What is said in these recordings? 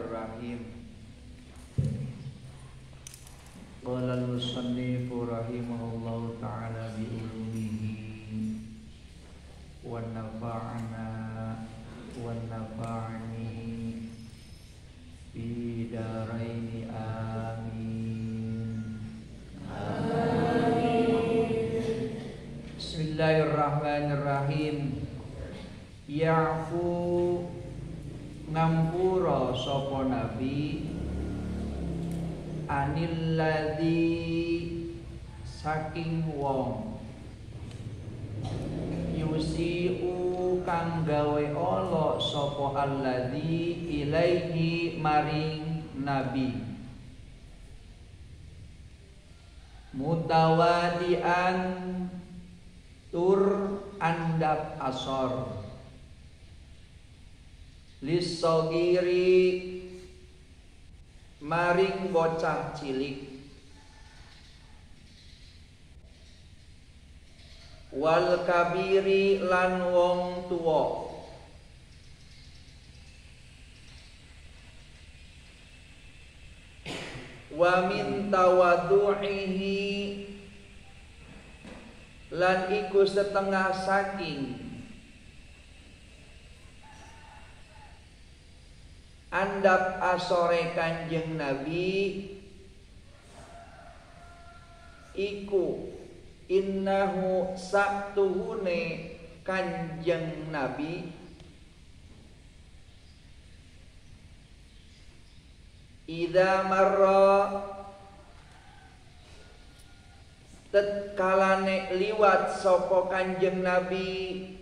Bismillahirrahmanirrahim. Qala al-musannifu rahimahullahu ta'ala bi ulumihi wa nafa'ana wa nafa'ani fi daraini amin. Bismillahirrahmanirrahim. Ya'fu ngampura sapa nabi anil ladzi saking wong yusiu kang gawe ala sapa alladzi ilaihi maring nabi mutawadian tur andap asor lisogiri maring bocah cilik wal kabiri lan wong tuwa wa min tawaddu'ihi lan iku setengah saking andap asore Kanjeng Nabi iku innahu saktuhune Kanjeng Nabi idza marra tetkalane liwat sapa Kanjeng Nabi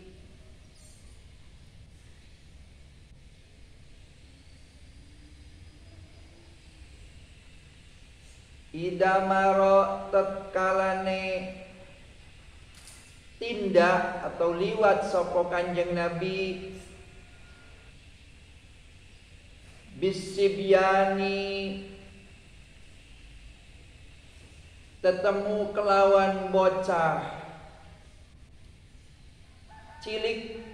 idamaro tetkalane tindak atau liwat sapa Kanjeng Nabi bisibyani tetemu kelawan bocah cilik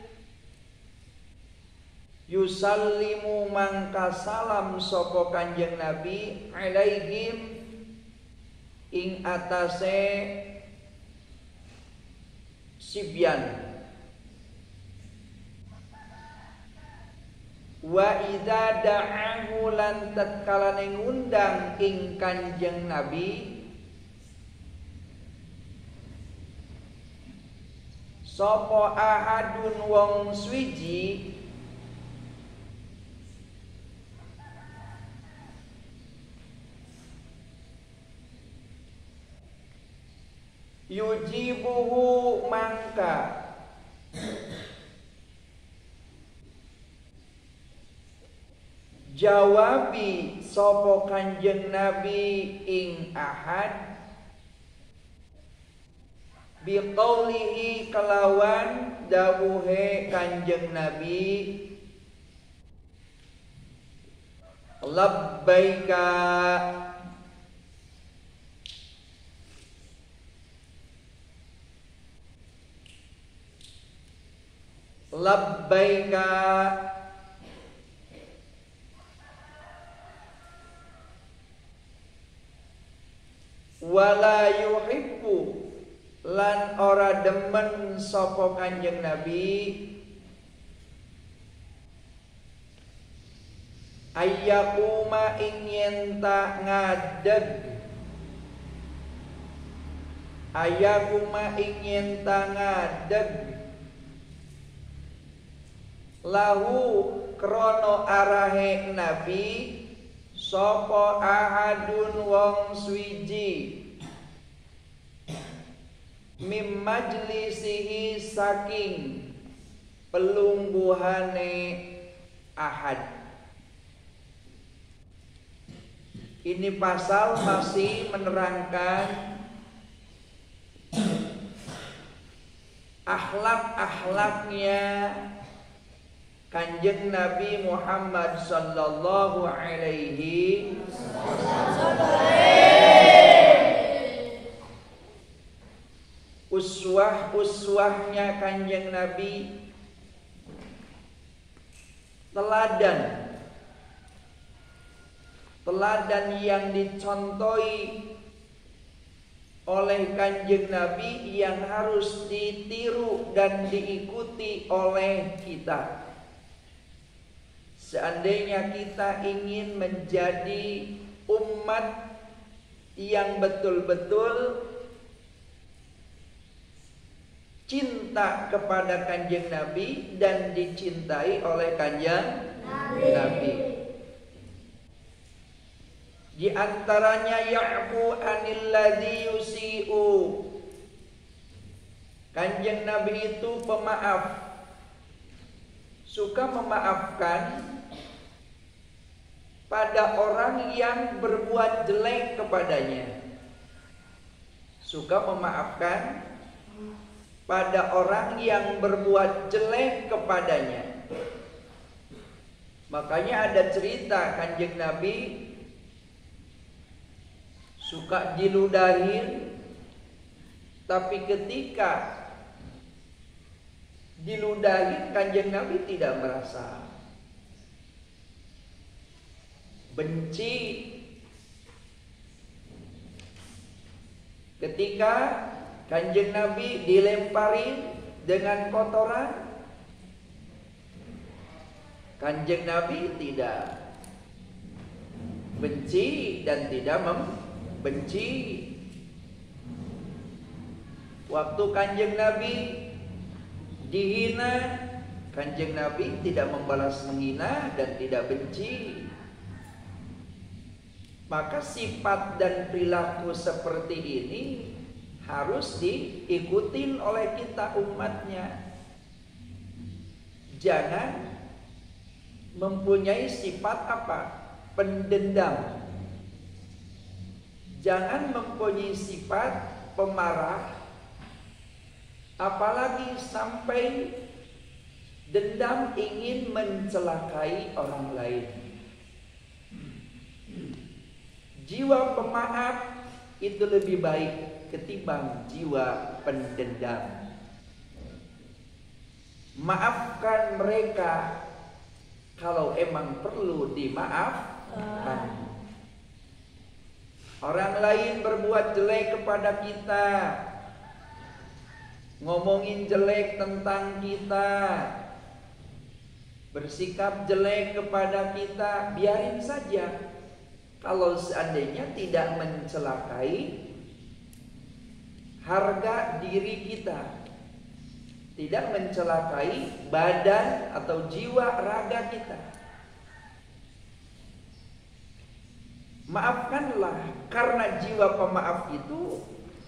yusallimu mangka salam sapa Kanjeng Nabi alaihim ing atase sibyan wa idza da'ahu lan tatkalane ngundang ing Kanjeng Nabi sapa ahadun wong swiji yujibuhu mangka jawabi sapa Kanjeng Nabi ing ahad biqaulihi kelawan dawuhe Kanjeng Nabi labbaika labbaika wala yuhibbu lan ora demen sapa Kanjeng Nabi ayyakuma ing yen ta ngadeg ayyakuma ing yen ta ngadeg lahu krono arahe Nabi sapa ahadun wong swiji mim majlisihi saking pelungguhane ahad. Ini pasal masih menerangkan akhlak-akhlaknya Kanjeng Nabi Muhammad sallallahu alaihi uswah-uswahnya Kanjeng Nabi, teladan teladan yang dicontohi oleh Kanjeng Nabi yang harus ditiru dan diikuti oleh kita. Seandainya kita ingin menjadi umat yang betul-betul cinta kepada Kanjeng Nabi dan dicintai oleh Kanjeng Nabi. Di antaranya ya'fu anil ladzi yusi'u. Kanjeng Nabi itu pemaaf, suka memaafkan pada orang yang berbuat jelek kepadanya. Suka memaafkan pada orang yang berbuat jelek kepadanya. Makanya ada cerita Kanjeng Nabi suka diludahin, tapi ketika diludahin Kanjeng Nabi tidak merasa benci. Ketika Kanjeng Nabi dilemparin dengan kotoran, Kanjeng Nabi tidak benci dan tidak membenci. Waktu Kanjeng Nabi dihina, Kanjeng Nabi tidak membalas menghina dan tidak benci. Maka sifat dan perilaku seperti ini harus diikutin oleh kita umatnya. Jangan mempunyai sifat apa? Pendendam. Jangan mempunyai sifat pemarah, apalagi sampai dendam ingin mencelakai orang lain. Jiwa pemaaf itu lebih baik ketimbang jiwa pendendam. Maafkan mereka kalau emang perlu dimaafkan. Orang lain berbuat jelek kepada kita, ngomongin jelek tentang kita, bersikap jelek kepada kita, biarin saja. Kalau seandainya tidak mencelakai harga diri kita, tidak mencelakai badan atau jiwa raga kita, maafkanlah. Karena jiwa pemaaf itu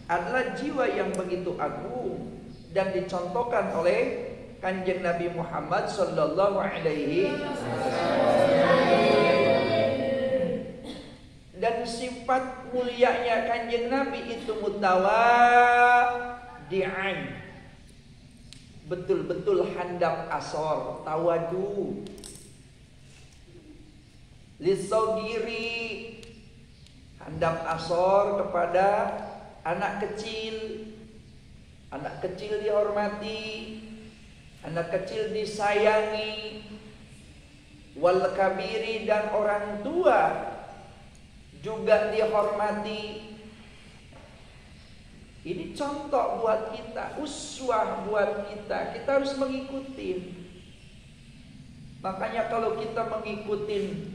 adalah jiwa yang begitu agung dan dicontohkan oleh Kanjeng Nabi Muhammad sallallahu alaihi wasallam. Dan sifat mulianya Kanjeng Nabi itu mutawadi'an, betul-betul handap asor, tawadu, lisogiri, handap asor kepada anak kecil. Anak kecil dihormati, anak kecil disayangi, wal kabiri, dan orang tua juga dihormati. Ini contoh buat kita, uswah buat kita. Kita harus mengikuti. Makanya kalau kita mengikuti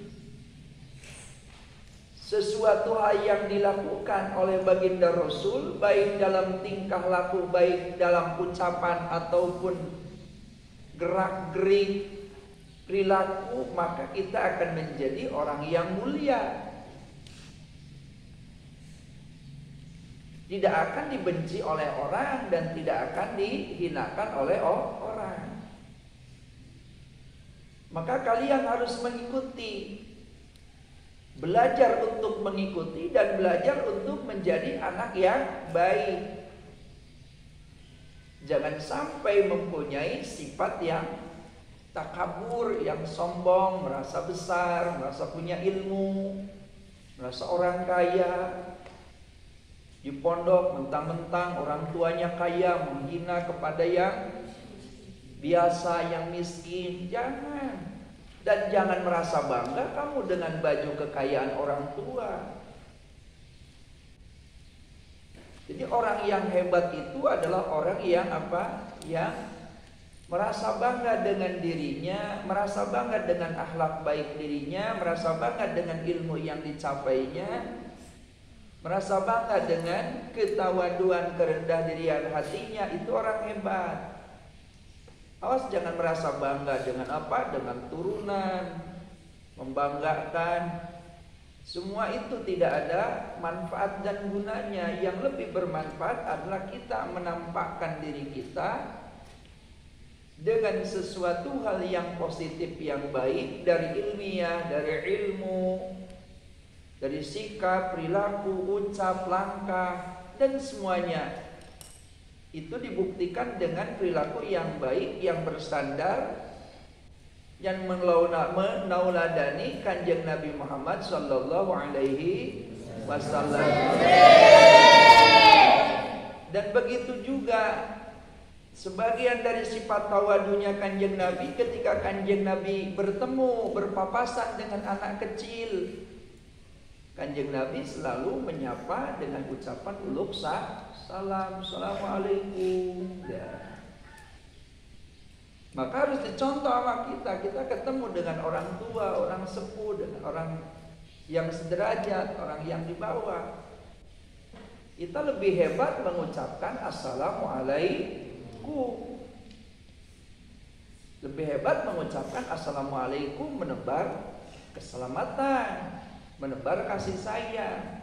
sesuatu hal yang dilakukan oleh baginda Rasul, baik dalam tingkah laku, baik dalam ucapan ataupun gerak-gerik perilaku, maka kita akan menjadi orang yang mulia. Tidak akan dibenci oleh orang dan tidak akan dihinakan oleh orang. Maka kalian harus mengikuti, belajar untuk mengikuti dan belajar untuk menjadi anak yang baik. Jangan sampai mempunyai sifat yang takabur, yang sombong, merasa besar, merasa punya ilmu, merasa orang kaya. Di pondok mentang-mentang orang tuanya kaya, menghina kepada yang biasa, yang miskin. Jangan. Dan jangan merasa bangga kamu dengan baju kekayaan orang tua. Jadi orang yang hebat itu adalah orang yang apa? Yang merasa bangga dengan dirinya, merasa bangga dengan akhlak baik dirinya, merasa bangga dengan ilmu yang dicapainya, merasa bangga dengan ketawaduan, kerendah dirian hatinya. Itu orang hebat. Awas jangan merasa bangga dengan apa? Dengan turunan, membanggakan. Semua itu tidak ada manfaat dan gunanya. Yang lebih bermanfaat adalah kita menampakkan diri kita dengan sesuatu hal yang positif, yang baik, dari ilmiah, dari ilmu, dari sikap, perilaku, ucap, langkah, dan semuanya. Itu dibuktikan dengan perilaku yang baik, yang bersandar, yang menauladani Kanjeng Nabi Muhammad sallallahu alaihi wasallam. Dan begitu juga sebagian dari sifat tawadunya Kanjeng Nabi ketika Kanjeng Nabi bertemu, berpapasan dengan anak kecil. Kanjeng Nabi selalu menyapa dengan ucapan uluk salam, assalamualaikum. Ya. Maka harus dicontoh sama kita. Kita ketemu dengan orang tua, orang sepuh, dengan orang yang sederajat, orang yang di bawah. Kita lebih hebat mengucapkan assalamualaikum. Lebih hebat mengucapkan assalamualaikum, menebar keselamatan, menebar kasih sayang.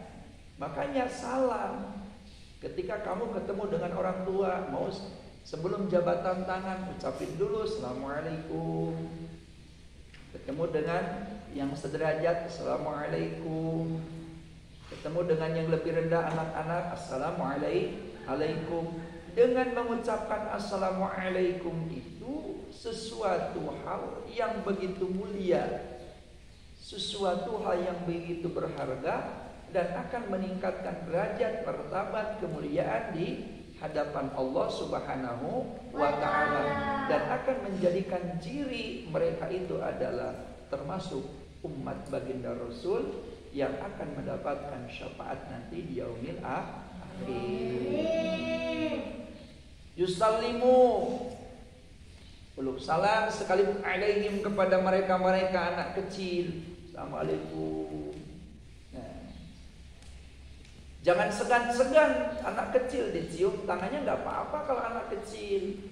Makanya salam. Ketika kamu ketemu dengan orang tua, mau sebelum jabatan tangan, ucapin dulu assalamualaikum. Ketemu dengan yang sederajat, assalamualaikum. Ketemu dengan yang lebih rendah, anak-anak, assalamualaikum. Dengan mengucapkan assalamualaikum itu sesuatu hal yang begitu mulia, sesuatu hal yang begitu berharga, dan akan meningkatkan derajat, martabat, kemuliaan di hadapan Allah Subhanahu wa ta'ala, dan akan menjadikan diri mereka itu adalah termasuk umat baginda Rasul yang akan mendapatkan syafaat nanti di yaumil akhir. Yusallimu, uluk salam sekalipun alaihim, kepada mereka-mereka anak kecil. Assalamualaikum. Jangan segan-segan anak kecil dicium tangannya, nggak apa-apa kalau anak kecil.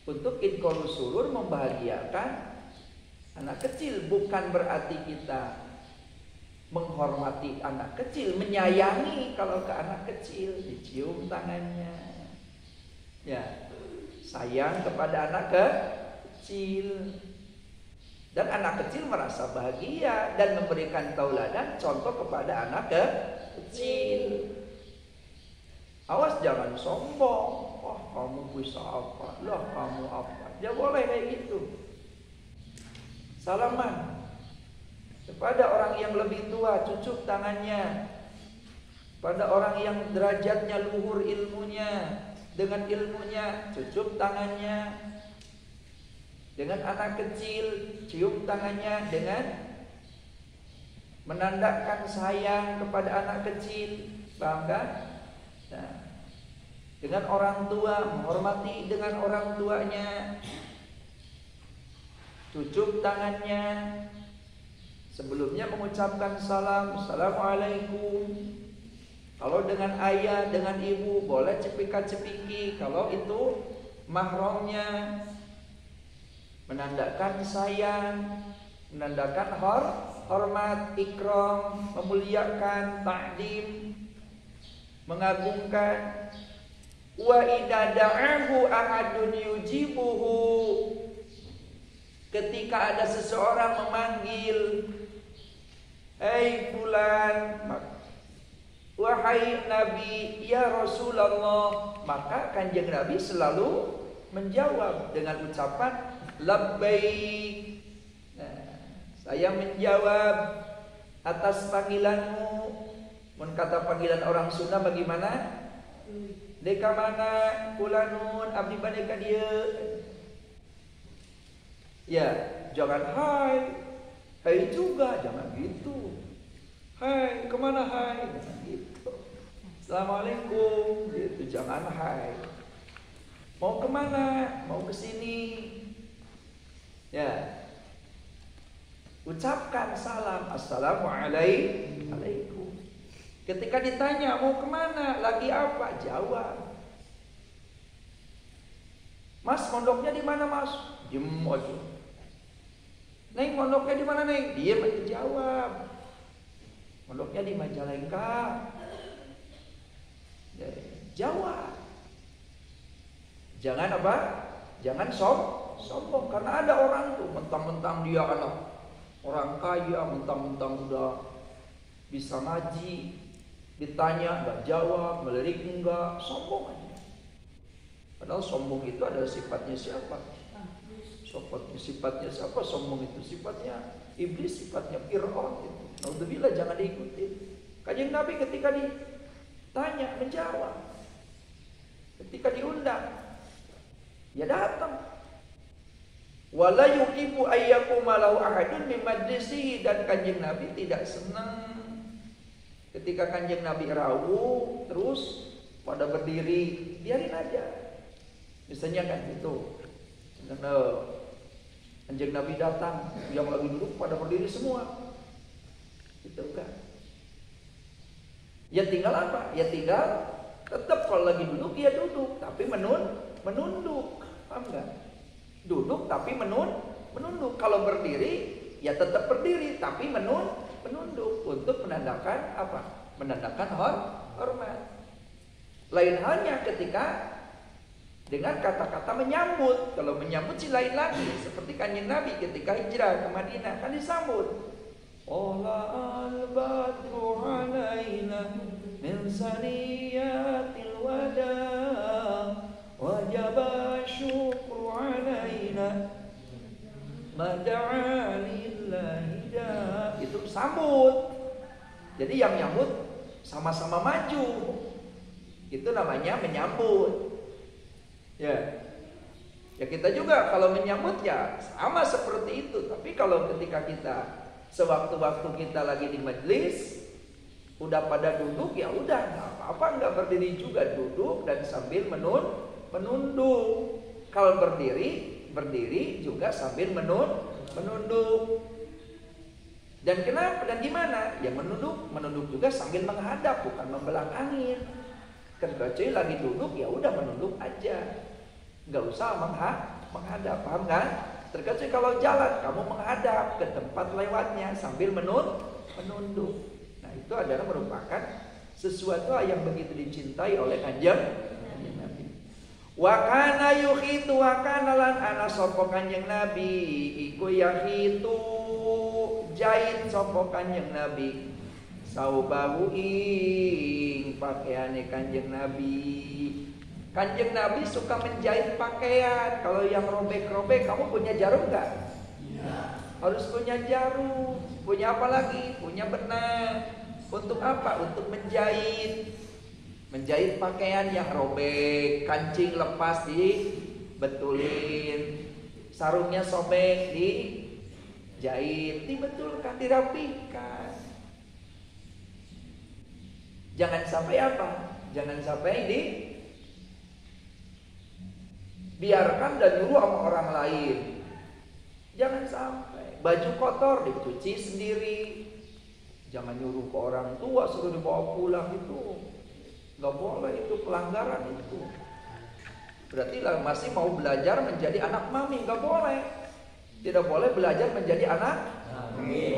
Untuk idkholu surur, membahagiakan anak kecil, bukan berarti kita menghormati anak kecil, menyayangi kalau ke anak kecil dicium tangannya. Ya, sayang kepada anak kecil. Dan anak kecil merasa bahagia dan memberikan tauladan, contoh kepada anak kecil. Awas jangan sombong. Wah, kamu bisa apa? Lah, kamu apa? Ya boleh kayak gitu. Salaman kepada orang yang lebih tua, cucuk tangannya. Pada orang yang derajatnya luhur ilmunya, dengan ilmunya cucuk tangannya. Dengan anak kecil, cium tangannya dengan menandakan sayang kepada anak kecil. Paham kan? Nah, dengan orang tua, menghormati dengan orang tuanya, cucuk tangannya. Sebelumnya mengucapkan salam, assalamualaikum. Kalau dengan ayah, dengan ibu, boleh cepika-cepiki. Kalau itu mahramnya, menandakan sayang, menandakan hormat, ikram, memuliakan, ta'dim, mengagungkan. Wa idza da'ahu ahadun yujibuhu, ketika ada seseorang memanggil, "Hei fulan," wahai Nabi, ya Rasulullah, maka Kanjeng Nabi selalu menjawab dengan ucapan labbaik. Nah, saya menjawab atas panggilanmu. Mun kata panggilan orang Sunda bagaimana? Deka mana? Kulanun abdi bade ka dieu. Ya, jangan hai Hai juga, jangan gitu. Hai, kemana hai? Jangan gitu. Assalamualaikum, gitu, jangan hai. Mau kemana? Mau ke sini. Ya. Ucapkan salam, assalamualaikum. Ketika ditanya mau kemana, lagi apa, jawab. Mas, mondoknya di mana mas? Diem aja. Neng, mondoknya di mana neng? Diem aja, jawab. Mondoknya di Majalengka. Ya, jawab. Jangan apa? Jangan sombong. Karena ada orang tuh mentang-mentang dia anak orang kaya, mentang-mentang udah bisa ngaji, ditanya nggak jawab, melirik enggak, sombong aja. Padahal sombong itu adalah sifatnya siapa? Sifatnya siapa? Sombong itu sifatnya iblis, sifatnya Fir'aun itu. Naudzubillah, jangan diikuti. Kanjeng Nabi ketika ditanya menjawab, ketika diundang ya datang. Wala yuqibu ayyakuma lahu ahadun min majlisihi, dan Kanjeng Nabi tidak senang ketika Kanjeng Nabi rawuh terus pada berdiri, biarin aja. Misalnya kan gitu. Kanjeng Nabi datang, yang lagi duduk pada berdiri semua. Itu kan. Ya tinggal apa? Ya tinggal tetap kalau lagi duduk ya duduk, tapi menunduk. Paham enggak? Duduk tapi menunduk. Kalau berdiri ya tetap berdiri tapi menunduk untuk menandakan apa? Menandakan hormat. Lain halnya ketika dengan kata-kata menyambut. Kalau menyambut sih lain lagi. Seperti Kanjeng Nabi ketika hijrah ke Madinah kan disambut. Ola al-badru alaina min saniyatil wada wajaba syukru alaina mada'a lillahi da. Itu sambut. Jadi yang nyambut sama-sama maju. Itu namanya menyambut. Ya. Ya kita juga kalau menyambut ya sama seperti itu. Tapi kalau ketika kita sewaktu-waktu kita lagi di majelis udah pada duduk, ya udah nggak apa-apa, nggak berdiri juga, duduk dan sambil menunduk. Kalau berdiri juga sambil menunduk. Dan kenapa dan gimana? Ya menunduk juga sambil menghadap, bukan membelakangin. Kecuali lagi duduk ya udah menunduk aja, nggak usah menghadap, paham kan? Terkecuali kalau jalan kamu menghadap ke tempat lewatnya sambil menunduk. Nah itu adalah merupakan sesuatu yang begitu dicintai oleh Kanjeng Nabi. Wa kana yuhitu wa kana lan ana sapa Kanjeng Nabi iku yahitu jahit sapa Kanjeng Nabi saubahu ing pakaiane Kanjeng Nabi. Kanjeng Nabi suka menjahit pakaian. Kalau yang robek-robek, kamu punya jarum nggak? Ya. Harus punya jarum. Punya apa lagi? Punya benang. Untuk apa? Untuk menjahit. Menjahit pakaian yang robek. Kancing lepas dibetulin. Sarungnya sobek dijahit. Dibetulkan, dirapikan. Jangan sampai apa? Jangan sampai biarkan dan nyuruh sama orang lain. Jangan sampai baju kotor dicuci sendiri. Jangan nyuruh ke orang tua suruh dibawa pulang, itu nggak boleh, itu pelanggaran itu. Berarti lah masih mau belajar menjadi anak mami, nggak boleh. Tidak boleh belajar menjadi anak mami.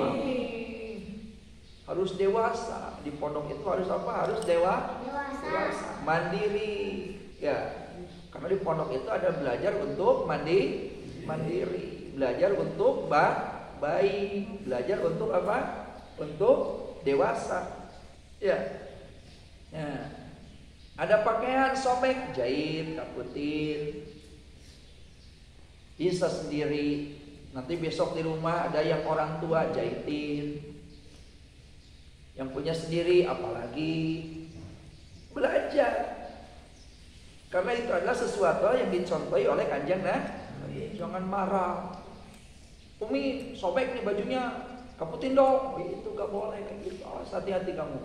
Harus dewasa. Di pondok itu harus apa? Harus dewasa. Mandiri. Ya. Karena di pondok itu ada belajar untuk mandiri, belajar untuk baik, belajar untuk apa? Untuk dewasa. Ya. Nah, ada pakaian sobek, jahit, kaputin. Bisa sendiri. Nanti besok di rumah ada yang orang tua jahitin. Yang punya sendiri apalagi belajar. Karena itu adalah sesuatu yang dicontohi oleh Kanjeng Nabi. Jangan marah. Umi sobek nih bajunya, kaputin dong. Itu gak boleh kayak gitu. Oh, hati-hati kamu.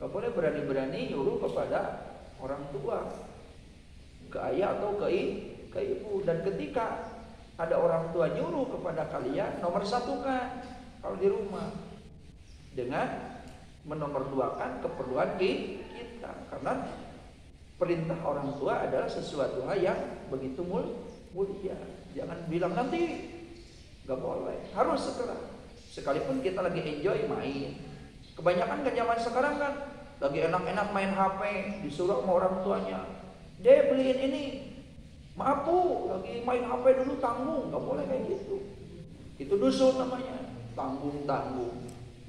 Gak boleh berani-berani nyuruh kepada orang tua, ke ayah atau ke ibu. Dan ketika ada orang tua nyuruh kepada kalian, nomor satukan kalau di rumah dengan menomorduakan keperluan kita. Karena perintah orang tua adalah sesuatu hal yang begitu mulia. Jangan bilang nanti, gak boleh, harus segera. Sekalipun kita lagi enjoy main. Kebanyakan kan zaman sekarang kan lagi enak-enak main HP, disuruh sama orang tuanya, "Deh beliin ini." "Maaf Bu, lagi main HP dulu, tanggung." Gak boleh kayak gitu. Itu dusun namanya, tanggung.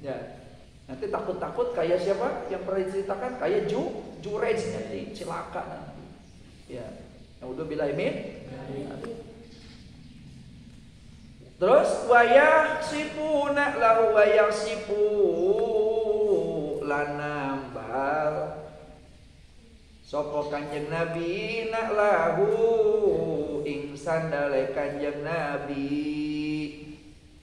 Ya. Nanti takut-takut kayak siapa yang pernah diceritakan, kayak Jurej nanti celaka nanti. Ya. Naudzubillah min. Terus wayah sipuna lahu wayah sipu lanambal sapa Kanjeng Nabi nak lahu ing sandale Kanjeng Nabi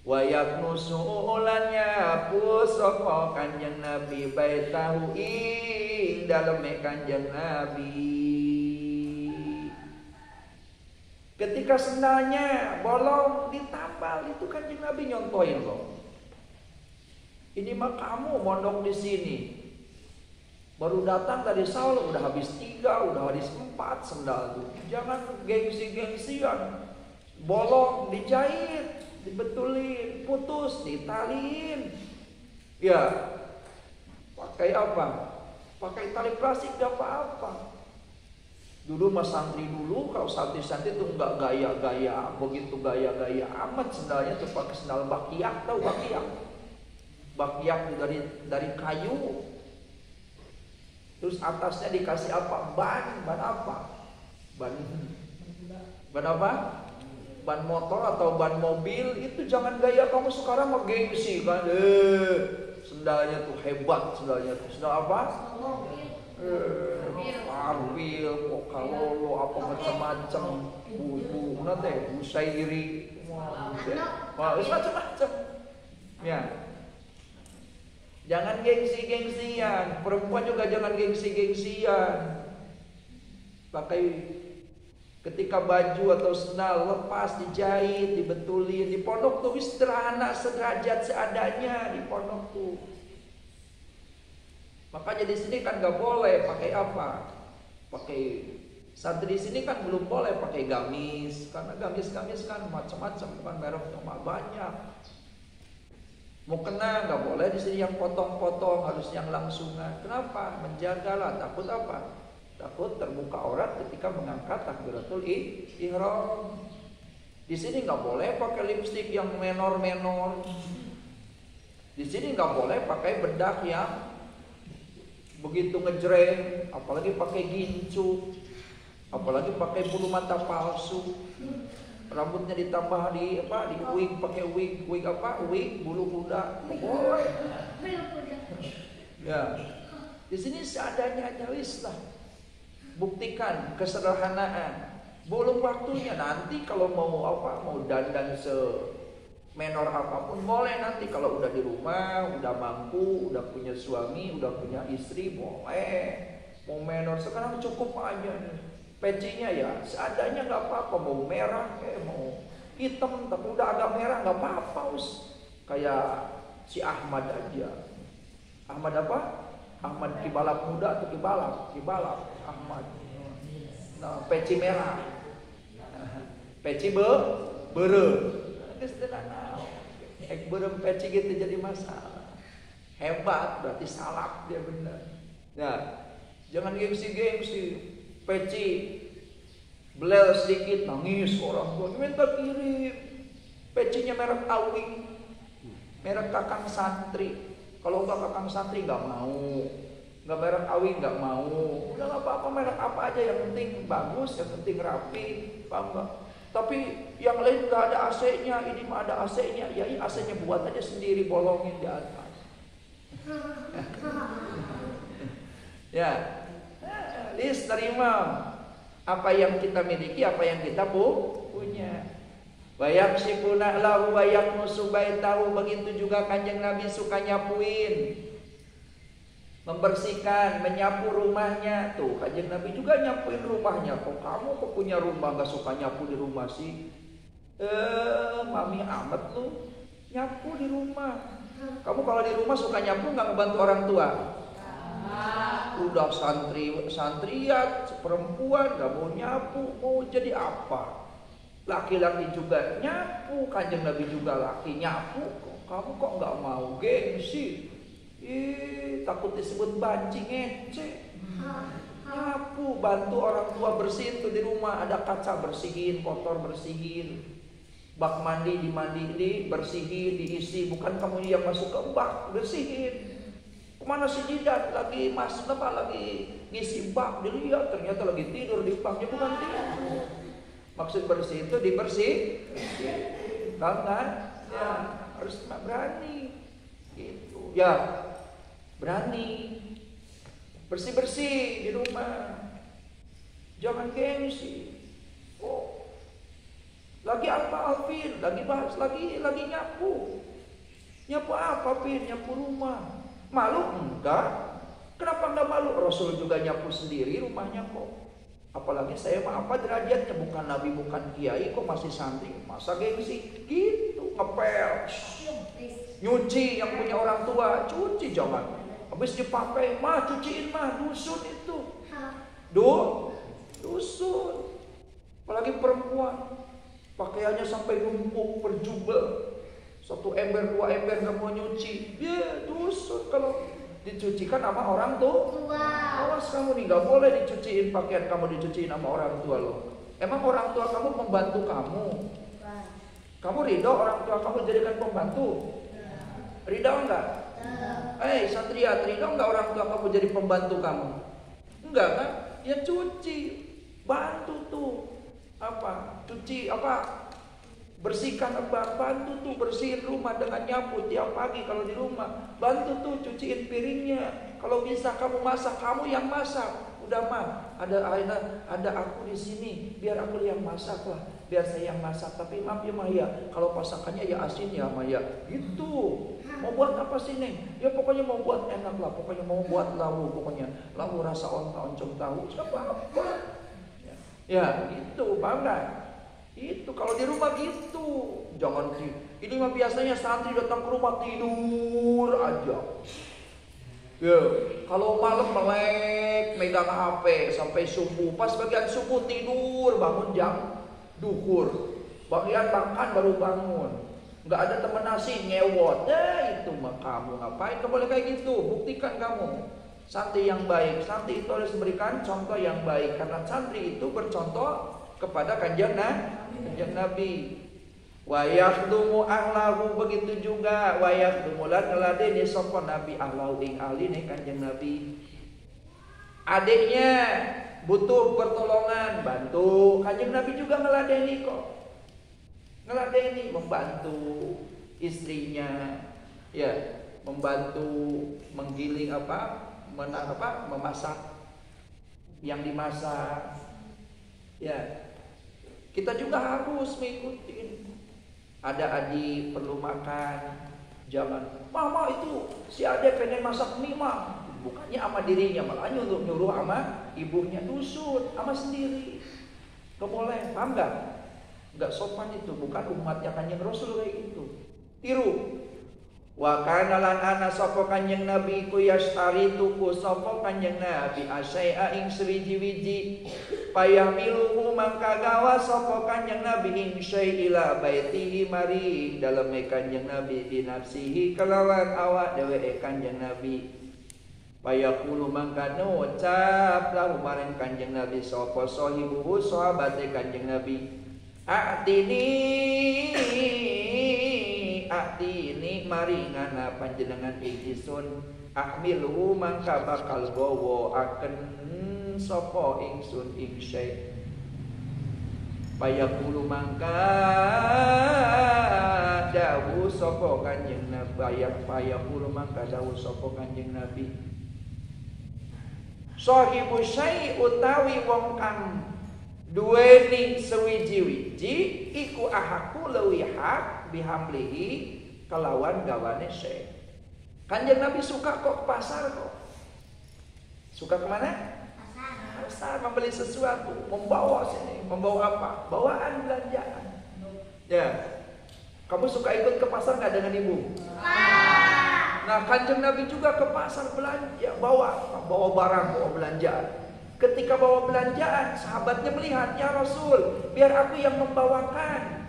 wayak nusulan nyapu sapa Kanjeng Nabi baitahu ing daleme Kanjeng Nabi. Ketika sendalnya bolong ditambal, itu Kanjeng Nabi nyontohin loh. Ini mah kamu mondok di sini, baru datang dari Saul udah habis 3, udah habis 4 sendal tuh. Jangan gengsi-gengsian. Bolong dijahit, dibetulin, putus, ditaliin. Ya, pakai apa? Pakai tali plastik gak apa-apa. Dulu mas santri dulu, kalau santri-santri tuh nggak gaya-gaya, begitu gaya-gaya amat sendalnya tuh pakai sendal bakyak, tahu bakyak? Bakyak dari kayu. Terus atasnya dikasih apa? Ban apa? Ban apa? Ban motor atau ban mobil. Itu jangan gaya kamu sekarang mau gengsi kan? Sendalnya tuh hebat, sendalnya tuh. Sendal apa? Arwil, Pokalolo, apa macam-macam, buku, nanti busairi, macam-macam. Ya, jangan gengsi-gengsian. Perempuan juga jangan gengsi-gengsian. Pakai ketika baju atau sendal lepas dijahit, dibetulin. Di pondok tuh sederhana, sederajat seadanya di pondok tuh. Makanya di sini kan nggak boleh pakai apa? Pakai santri di sini kan belum boleh pakai gamis, karena gamis kan macam-macam, kan mereknya banyak. Mau kena nggak boleh di sini yang potong-potong, harus yang langsungan. Kenapa? Menjagalah. Takut apa? Takut terbuka aurat ketika mengangkat takbiratul ihram. Di sini nggak boleh pakai lipstik yang menor-menor. Di sini nggak boleh pakai bedak yang begitu ngejreng, apalagi pakai gincu, apalagi pakai bulu mata palsu, rambutnya ditambah di wig, pakai wig bulu kuda, boleh. Ya, di sini seadanya aja wis lah. Buktikan kesederhanaan. Belum waktunya, nanti kalau mau dandan menor apapun boleh, nanti kalau udah di rumah, udah mampu, udah punya suami, udah punya istri, boleh. Mau menor sekarang cukup aja nih. Pecinya ya seadanya nggak apa-apa, mau merah mau hitam, tapi udah agak merah nggak apa-apa, kayak si Ahmad aja. Ahmad apa? Ahmad Kibalap muda atau Kibalap Ahmad. Nah, peci merah, peci bere. Berem peci gitu jadi masalah. Hebat, berarti salak dia benar. Nah, jangan gengsi-gengsi. Peci belel sedikit nangis orang tua, minta kirim. Pecinya merek Awi, merek Kakang Santri. Kalau enggak Kakang Santri nggak mau, nggak merek Awi nggak mau. Udah nggak apa-apa, merek apa aja, yang penting bagus, yang penting rapi, paham nggak? Tapi yang lain nggak ada AC-nya, ini mah ada AC-nya. Ya AC-nya buat aja sendiri, bolongin di atas. Ya, terima apa yang kita miliki, apa yang kita punya. Wa yaksifuna lahu wa yaknusu baitahu, begitu juga Kanjeng Nabi suka nyapuin, membersihkan, menyapu rumahnya. Tuh Kanjeng Nabi juga nyapuin rumahnya. Kok kamu punya rumah gak suka nyapu di rumah sih? Mami amat lu, nyapu di rumah. Kamu kalau di rumah suka nyapu gak ngebantu orang tua? Udah santriat perempuan gak mau nyapu, mau jadi apa? Laki-laki juga nyapu, Kanjeng Nabi juga laki nyapu. Kamu kok gak mau? Gengsi. Takut disebut banci, ngece. Nyapu, bantu orang tua bersihin tuh di rumah. Ada kaca bersihin, kotor bersihin, bak mandi dimandiin, bersihin, diisi. Bukan kamu yang masuk ke bak, bersihin. Kemana si Jidat? Lagi masuk apa? Lagi ngisi bak. Dilihat ternyata lagi tidur di baknya, bukan tidur. Maksud bersih itu dibersih, kan? Ya, harus berani, gitu. Ya, berani bersih di rumah. Jangan gengsi. Oh, lagi apa Alvin? Lagi bahas, lagi nyapu. Nyapu apa Alvin? Nyapu rumah. Malu enggak? Kenapa enggak malu? Rasul juga nyapu sendiri rumahnya kok. Apalagi saya mah apa derajatnya, bukan nabi, bukan kiai, kok masih santri, masa gengsi gitu, ngepel, nyuci yang punya orang tua, cuci jangan, habis dipakai, mah cuciin mah, dusun itu, dusun, apalagi perempuan, pakaiannya sampai numpuk berjubel, 1 ember 2 ember nggak mau nyuci, ya dusun. Kalau dicucikan sama orang tuh, awas kamu nih, gak boleh dicuciin pakaian kamu, dicuciin sama orang tua lo. Emang orang tua kamu membantu kamu? Kamu ridho orang tua kamu jadikan pembantu? Ridho enggak? Santriat, ridho enggak orang tua kamu jadi pembantu kamu? Enggak kan? Ya cuci, bantu tuh apa? Cuci apa? Bersihkan, bantu tuh bersihin rumah dengan nyapu tiap pagi kalau di rumah. Bantu tuh cuciin piringnya. Kalau bisa kamu masak, kamu yang masak. Udah mah, ada aku di sini, biar aku yang masak lah, biar saya yang masak. Tapi maaf ya Maya, kalau masakannya ya asin ya Maya. Gitu. Mau buat apa sih Neng? Ya pokoknya mau buat enak lah, pokoknya mau buat lawu, pokoknya lawu rasa oncom tahu. Apa? Ya gitu, bangga. Itu kalau di rumah gitu, jangan ini mah biasanya santri datang ke rumah tidur aja. Ya, kalau malam melek megang HP sampai subuh, pas bagian subuh tidur, bangun jam duhur, bagian makan baru bangun, nggak ada temen nasi ngewot. Itu mah kamu ngapain? Kamu boleh kayak gitu, buktikan kamu santri yang baik. Santri itu harus memberikan contoh yang baik, karena santri itu bercontoh kepada Kanjeng Nabi. Wa yakhdumu ahlahu, begitu juga wa yakhdumu lan ngeladeni sapa Nabi ahlahu ing ahline Kanjeng Nabi. Adiknya butuh pertolongan, bantu. Kanjeng Nabi juga ngeladeni kok. Ngeladeni, membantu istrinya, ya, membantu menggiling memasak yang dimasak. Ya, kita juga harus mengikuti. Ada adik perlu makan, jangan mama itu si adik pengen masak mie mah, bukannya sama dirinya, malah nyuruh sama ibunya, dusun sama sendiri. Gak boleh, paham gak? Gak sopan itu, bukan umatnya Kanjeng Rasul kayak gitu. Tiru. Wa kana lan ana sapa Kanjeng Nabi ku yastari tuku sapa Kanjeng Nabi asai'a ing swiji-wiji payamiluhu mangka gawa sapa Kanjeng Nabi ing ila baitihi mari daleme Kanjeng Nabi binafsihi kelawan awak dheweke Kanjeng Nabi. Payaqulu mangka ngucap lahu maring Kanjeng Nabi sapa sahibuhu sahabate Kanjeng Nabi, Atini maringana panjenengan isun ahmiluhu mangka bakal gowo aken sapa ingsun ing syai. Payaqulu mangka dawuh sapa Kanjeng Nabi, payaqulu mangka dawuh sapa Kanjeng Nabi, sahibu syai utawi wong kang duweni sewiji-wiji iku ahaku leuwih hak bihamlihi kelawan gawane syekh. Kanjeng Nabi suka kok ke pasar kok. Suka kemana? Pasar, membeli sesuatu, membawa sini, membawa apa? Bawaan belanjaan. Ya, kamu suka ikut ke pasar nggak dengan ibu? Nah, Kanjeng Nabi juga ke pasar belanja, bawa barang, bawa belanjaan. Ketika bawa belanjaan, sahabatnya melihat, ya Rasul, biar aku yang membawakan.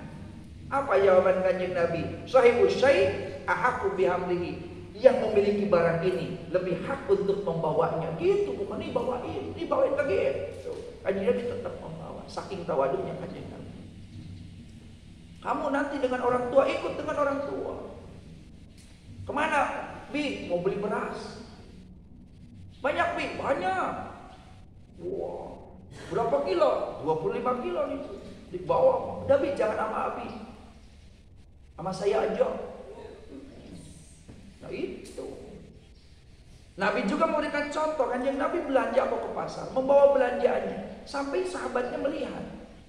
Apa jawaban Kanjeng Nabi? Sahibu syai' ahaku bihamlihi. Yang memiliki barang ini lebih hak untuk membawanya. Gitu, bukan dibawain lagi. Kanjeng Nabi tetap membawa. Saking tawadunya Kanjeng Nabi. Kamu nanti dengan orang tua, ikut dengan orang tua. Kemana? Bi, mau beli beras. Banyak Bi, banyak. Wah, berapa kilo? 25 kilo itu. Dibawa. Udah Bi, jangan sama Abi. Sama saya aja. Nah itu. Nabi juga memberikan contoh. Kanjeng Nabi belanja apa ke pasar, membawa belanjaannya. Sampai sahabatnya melihat.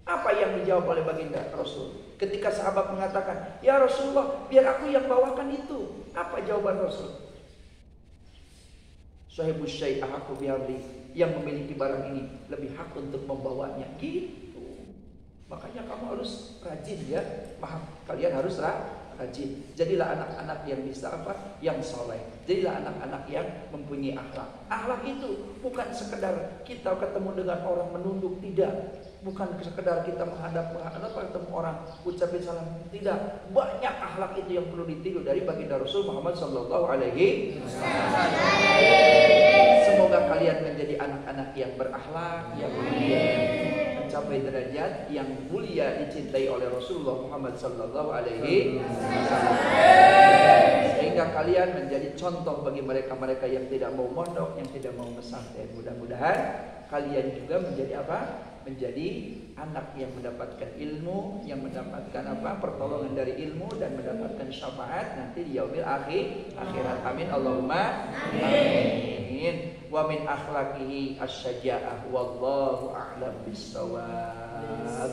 Apa yang dijawab oleh baginda Rasul? Ketika sahabat mengatakan, ya Rasulullah, biar aku yang bawakan itu. Apa jawaban Rasul? Sahibus syai' ahaku bihamli. Yang memiliki barang ini lebih hak untuk membawanya. Gitu. Makanya kamu harus rajin ya. Paham? Kalian harus rajin. Jadilah anak-anak yang bisa apa? Yang soleh. Jadilah anak-anak yang mempunyai akhlak. Akhlak itu bukan sekedar kita ketemu dengan orang menunduk, tidak. Bukan sekedar kita menghadap ketemu orang ucapin salam, tidak. Banyak akhlak itu yang perlu ditiru dari baginda Rasul Muhammad sallallahu alaihi wasallam. Semoga kalian menjadi anak-anak yang berakhlak, yang mulia, mencapai derajat yang mulia dicintai oleh Rasulullah Muhammad sallallahu alaihi wasallam. Sehingga kalian menjadi contoh bagi mereka-mereka yang tidak mau mondok, yang tidak mau pesantren. Mudah-mudahan kalian juga menjadi apa? Menjadi anak yang mendapatkan ilmu, yang mendapatkan apa? Pertolongan dari ilmu dan mendapatkan syafaat nanti di yaumil akhirat. Amin Allahumma amin. Wa min akhlaqihi asy-syaja'ah wallahu a'lam bissawab.